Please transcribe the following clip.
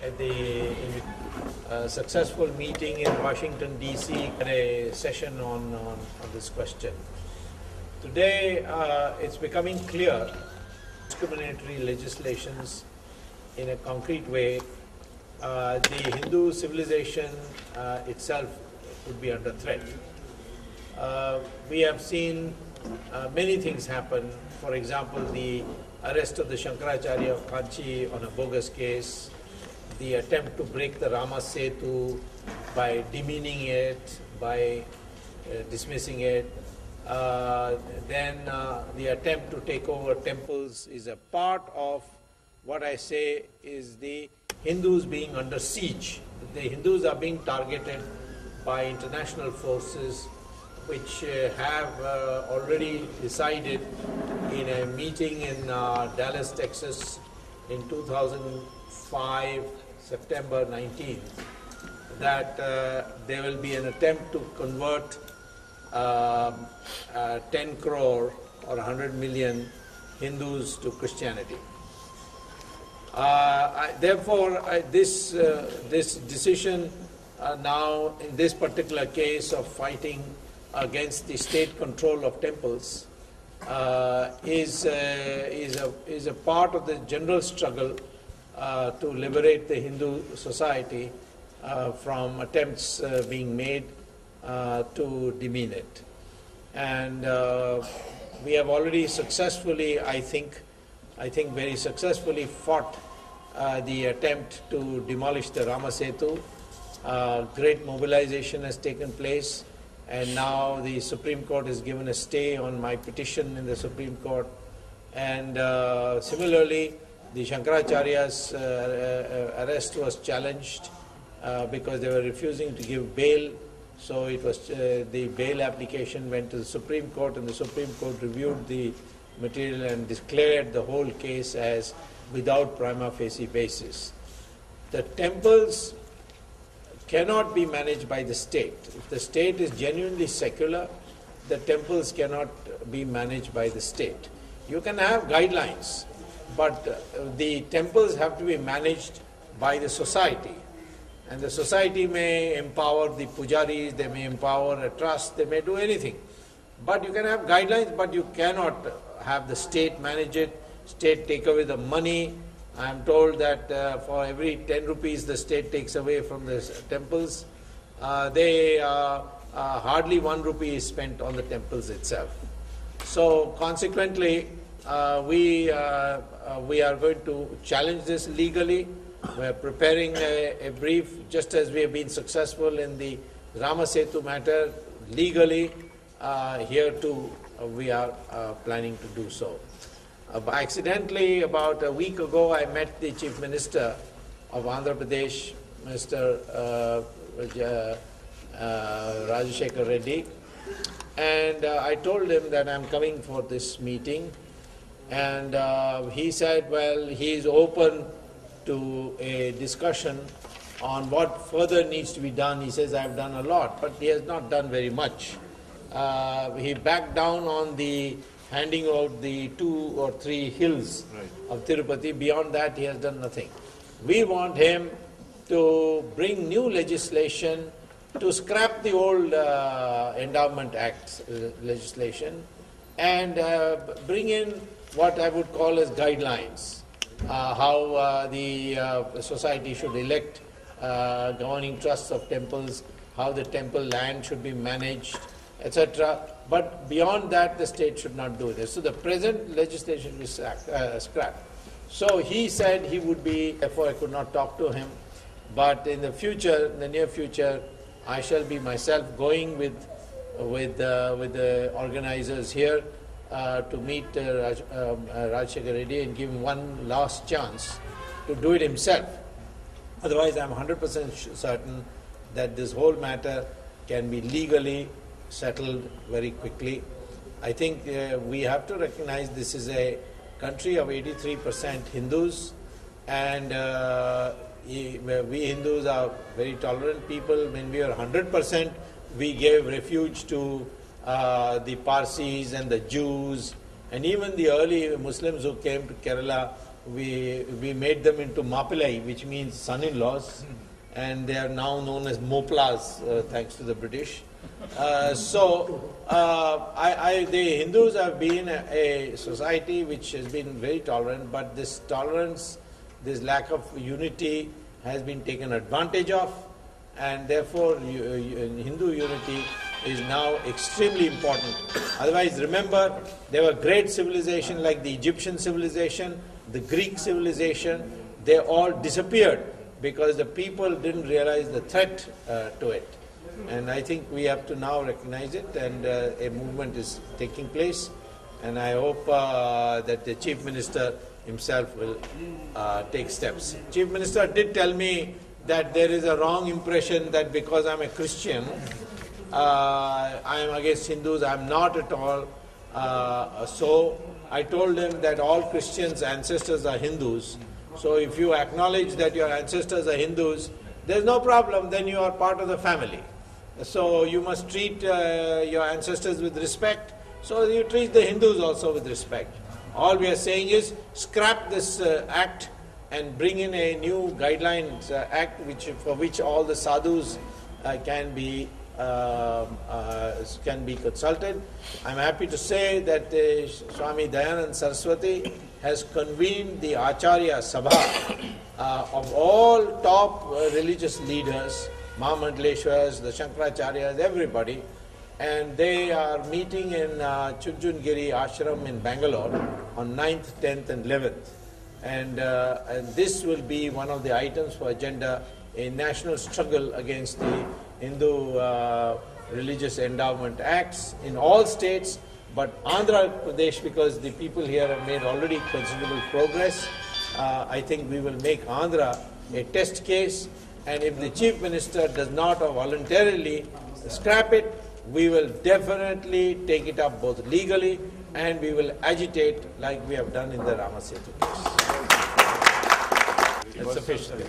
at the successful meeting in Washington, D.C., had a session on this question. Today, it's becoming clear discriminatory legislations in a concrete way. The Hindu civilization itself would be under threat. We have seen many things happen. For example, the arrest of the Shankaracharya of Kanchi on a bogus case, the attempt to break the Rama Setu by demeaning it, by dismissing it, then the attempt to take over temples is a part of what I say is the Hindus being under siege. The Hindus are being targeted by international forces which have already decided in a meeting in Dallas, Texas in 2005, September 19th, that there will be an attempt to convert 10 crore or 100 million Hindus to Christianity. Therefore, this decision now in this particular case of fighting against the state control of temples is a part of the general struggle to liberate the Hindu society from attempts being made to demean it. And we have already successfully, I think very successfully fought the attempt to demolish the Rama Setu. Great mobilization has taken place, and now the Supreme Court has given a stay on my petition in the Supreme Court. And similarly, the Shankaracharya's arrest was challenged because they were refusing to give bail. So it was the bail application went to the Supreme Court, and the Supreme Court reviewed the material and declared the whole case as without prima facie basis. The temples cannot be managed by the state. If the state is genuinely secular, the temples cannot be managed by the state. You can have guidelines, but the temples have to be managed by the society. And the society may empower the pujaris, they may empower a trust, they may do anything. But you can have guidelines, but you cannot have the state manage it, state take away the money. I am told that for every 10 rupees the state takes away from the temples, hardly 1 rupee is spent on the temples itself. So consequently, we are going to challenge this legally. We are preparing a brief, just as we have been successful in the Rama Setu matter legally. Here too, we are planning to do so. Accidentally, about a week ago, I met the Chief Minister of Andhra Pradesh, Mr. Rajashekar Reddy, and I told him that I'm coming for this meeting, and he said, well, he is open to a discussion on what further needs to be done. He says, I've done a lot, but he has not done very much. He backed down on the handing out the 2 or 3 hills of Tirupati. Beyond that, he has done nothing. We want him to bring new legislation to scrap the old Endowment Act legislation and bring in what I would call as guidelines, how the society should elect governing trusts of temples, how the temple land should be managed, etc. But beyond that, the state should not do this. So the present legislation is scrapped. So he said he would be, therefore I could not talk to him. But in the future, in the near future, I shall be myself going with the organizers here to meet Rajashekar Reddy and give him one last chance to do it himself. Otherwise, I am 100% certain that this whole matter can be legally settled very quickly. I think we have to recognize this is a country of 83% Hindus, and we Hindus are very tolerant people. When we were 100%, we gave refuge to the Parsis and the Jews, and even the early Muslims who came to Kerala we made them into Mapilai, which means son-in-laws, and they are now known as Moplas, thanks to the British. The Hindus have been a society which has been very tolerant, but this tolerance, this lack of unity has been taken advantage of, and therefore Hindu unity is now extremely important. Otherwise, remember, there were great civilizations like the Egyptian civilization, the Greek civilization, they all disappeared because the people didn't realize the threat to it. And I think we have to now recognize it, and a movement is taking place, and I hope that the Chief Minister himself will take steps. Chief Minister did tell me that there is a wrong impression that because I'm a Christian, I am against Hindus. I'm not at all. So I told him that all Christians' ancestors are Hindus. So if you acknowledge that your ancestors are Hindus, there's no problem, then you are part of the family. So you must treat your ancestors with respect, so you treat the Hindus also with respect. All we are saying is scrap this act and bring in a new guidelines act for which all the sadhus can be consulted. I'm happy to say that Swami Dayanand Saraswati has convened the Acharya Sabha of all top religious leaders, Mahamandaleshwars, the Shankaracharyas, everybody, and they are meeting in Chunchungiri Ashram in Bangalore on 9th, 10th and 11th. And this will be one of the items for agenda, a national struggle against the Hindu Religious Endowment Acts in all states, but Andhra Pradesh, because the people here have made already considerable progress, I think we will make Andhra a test case, and if the Chief Minister does not or voluntarily scrap it, we will definitely take it up both legally and we will agitate like we have done in the Ramasetu case. That's sufficient.